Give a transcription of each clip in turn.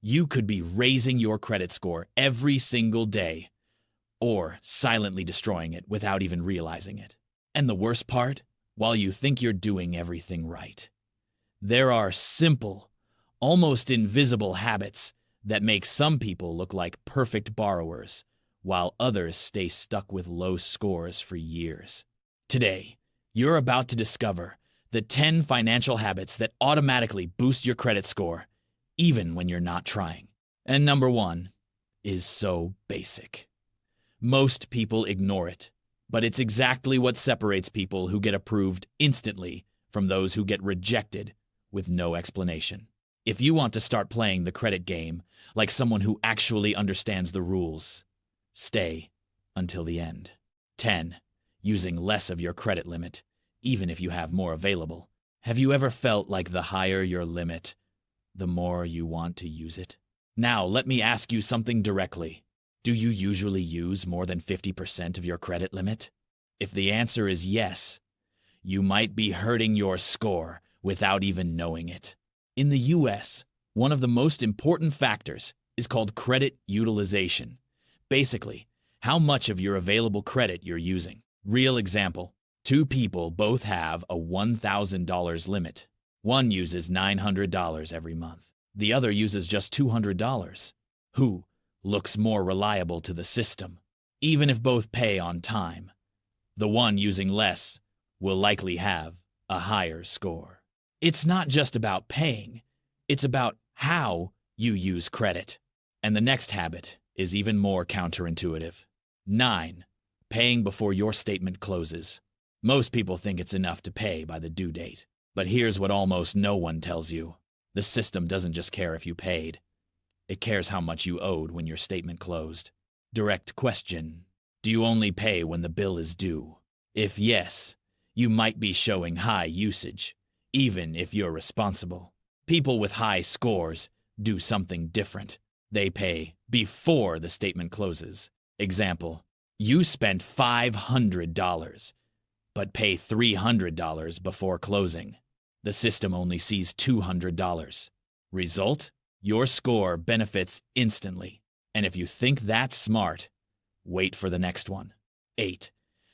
You could be raising your credit score every single day or silently destroying it without even realizing it. And the worst part, while you think you're doing everything right, there are simple, almost invisible habits that make some people look like perfect borrowers, while others stay stuck with low scores for years. Today, you're about to discover the 10 financial habits that automatically boost your credit score, even when you're not trying. And number 1 is so basic. Most people ignore it, but it's exactly what separates people who get approved instantly from those who get rejected with no explanation. If you want to start playing the credit game like someone who actually understands the rules, stay until the end. 10. Using less of your credit limit, even if you have more available. Have you ever felt like the higher your limit, the more you want to use it? Now, let me ask you something directly. Do you usually use more than 50% of your credit limit? If the answer is yes, you might be hurting your score without even knowing it. In the US, one of the most important factors is called credit utilization. Basically, how much of your available credit you're using. Real example, 2 people both have a $1,000 limit. One uses $900 every month. The other uses just $200. Who looks more reliable to the system? Even if both pay on time, the one using less will likely have a higher score. It's not just about paying, it's about how you use credit. And the next habit is even more counterintuitive. 9. Paying before your statement closes. Most people think it's enough to pay by the due date. But here's what almost no one tells you. The system doesn't just care if you paid. It cares how much you owed when your statement closed. Direct question. Do you only pay when the bill is due? If yes, you might be showing high usage, even if you're responsible. People with high scores do something different. They pay before the statement closes. Example, you spent $500, but pay $300 before closing. The system only sees $200. Result? Your score benefits instantly. And if you think that's smart, wait for the next one. 8.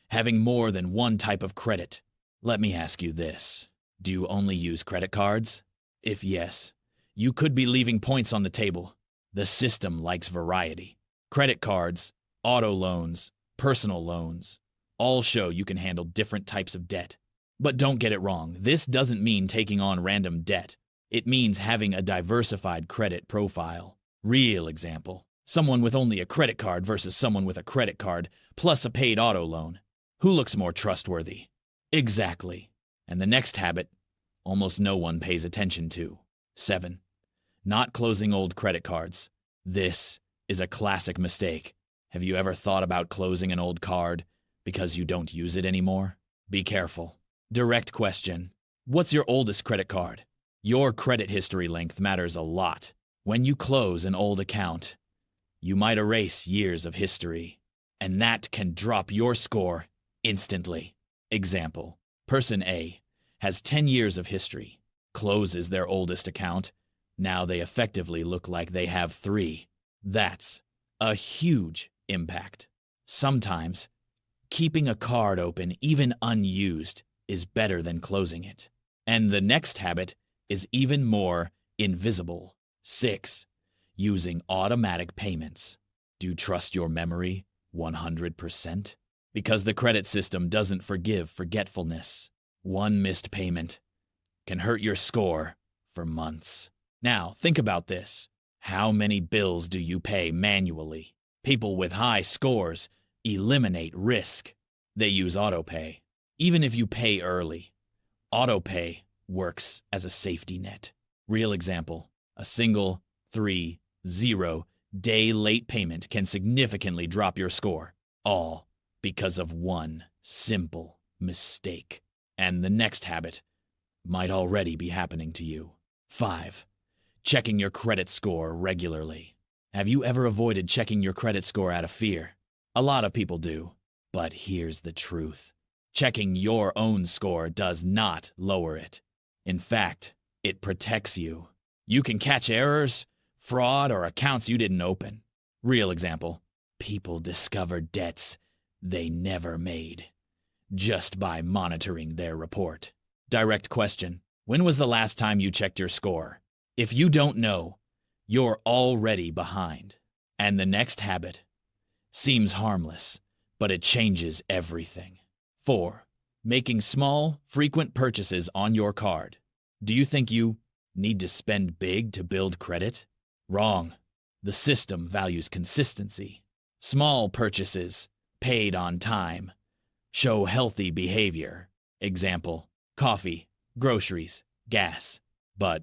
Having more than one type of credit. Let me ask you this. Do you only use credit cards? If yes, you could be leaving points on the table. The system likes variety. Credit cards, auto loans, personal loans, all show you can handle different types of debt. But don't get it wrong, this doesn't mean taking on random debt. It means having a diversified credit profile. Real example, someone with only a credit card versus someone with a credit card plus a paid auto loan. Who looks more trustworthy? Exactly. And the next habit, almost no one pays attention to. 7. Not closing old credit cards. This is a classic mistake. Have you ever thought about closing an old card because you don't use it anymore? Be careful. Direct question. What's your oldest credit card? Your credit history length matters a lot. When you close an old account, you might erase years of history, and that can drop your score instantly. Example, person A has 10 years of history, closes their oldest account. Now they effectively look like they have 3. That's a huge impact. Sometimes, keeping a card open, even unused, is better than closing it. And the next habit is even more invisible. 6. Using automatic payments. Do you trust your memory 100%? Because the credit system doesn't forgive forgetfulness. One missed payment can hurt your score for months. Now, think about this. How many bills do you pay manually? People with high scores eliminate risk. They use autopay. Even if you pay early, autopay works as a safety net. Real example, a single 3-0-day late payment can significantly drop your score, all because of one simple mistake. And the next habit might already be happening to you. 5. Checking your credit score regularly. Have you ever avoided checking your credit score out of fear? A lot of people do, but here's the truth. Checking your own score does not lower it. In fact, it protects you. You can catch errors, fraud, or accounts you didn't open. Real example. People discover debts they never made just by monitoring their report. Direct question. When was the last time you checked your score? If you don't know, you're already behind. And the next habit seems harmless, but it changes everything. 4. Making small, frequent purchases on your card. Do you think you need to spend big to build credit? Wrong. The system values consistency. Small purchases, paid on time, show healthy behavior. Example, coffee, groceries, gas, but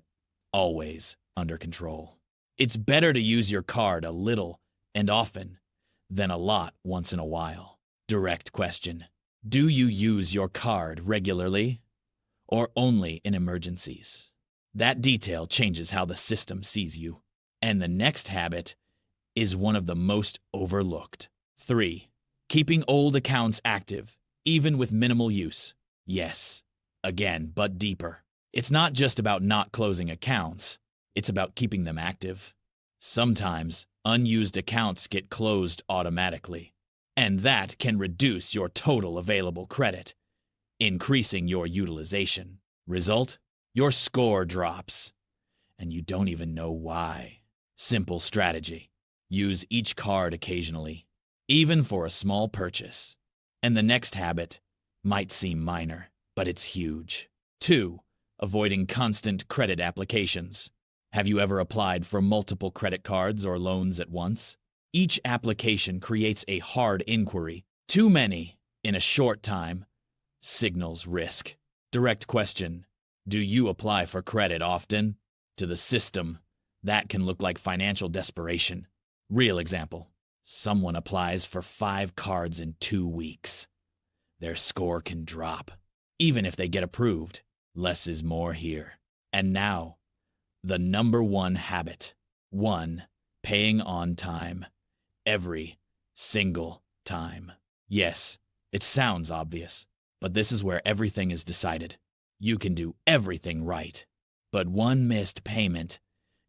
always under control. It's better to use your card a little and often than a lot once in a while. Direct question. Do you use your card regularly or only in emergencies? That detail changes how the system sees you. And the next habit is one of the most overlooked. 3. Keeping old accounts active, even with minimal use. Yes, again, but deeper. It's not just about not closing accounts. It's about keeping them active. Sometimes unused accounts get closed automatically, and that can reduce your total available credit, increasing your utilization. Result? Your score drops, and you don't even know why. Simple strategy. Use each card occasionally, even for a small purchase. And the next habit might seem minor, but it's huge. 2. Avoiding constant credit applications. Have you ever applied for multiple credit cards or loans at once? Each application creates a hard inquiry. Too many in a short time signals risk. Direct question. Do you apply for credit often? To the system, that can look like financial desperation. Real example. Someone applies for 5 cards in 2 weeks. Their score can drop, even if they get approved. Less is more here. And now, the number 1 habit. 1. Paying on time. Every single time. Yes, it sounds obvious, but this is where everything is decided. You can do everything right, but one missed payment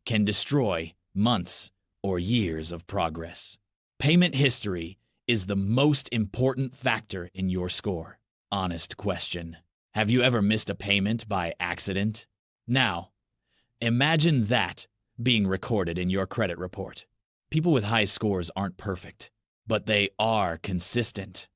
can destroy months or years of progress. Payment history is the most important factor in your score. Honest question. Have you ever missed a payment by accident? Now, imagine that being recorded in your credit report. People with high scores aren't perfect, but they are consistent.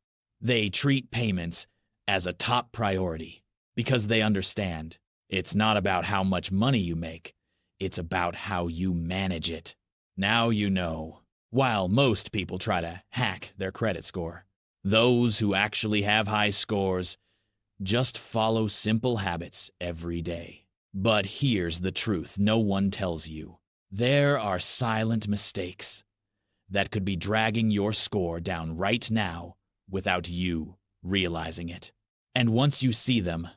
They treat payments as a top priority because they understand it's not about how much money you make, it's about how you manage it. Now you know. While most people try to hack their credit score, those who actually have high scores just follow simple habits every day. But here's the truth no one tells you. There are silent mistakes that could be dragging your score down right now without you realizing it. And once you see them,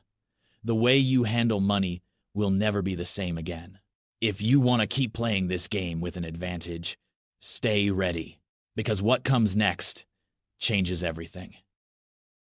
the way you handle money will never be the same again. If you want to keep playing this game with an advantage, stay ready, because what comes next changes everything.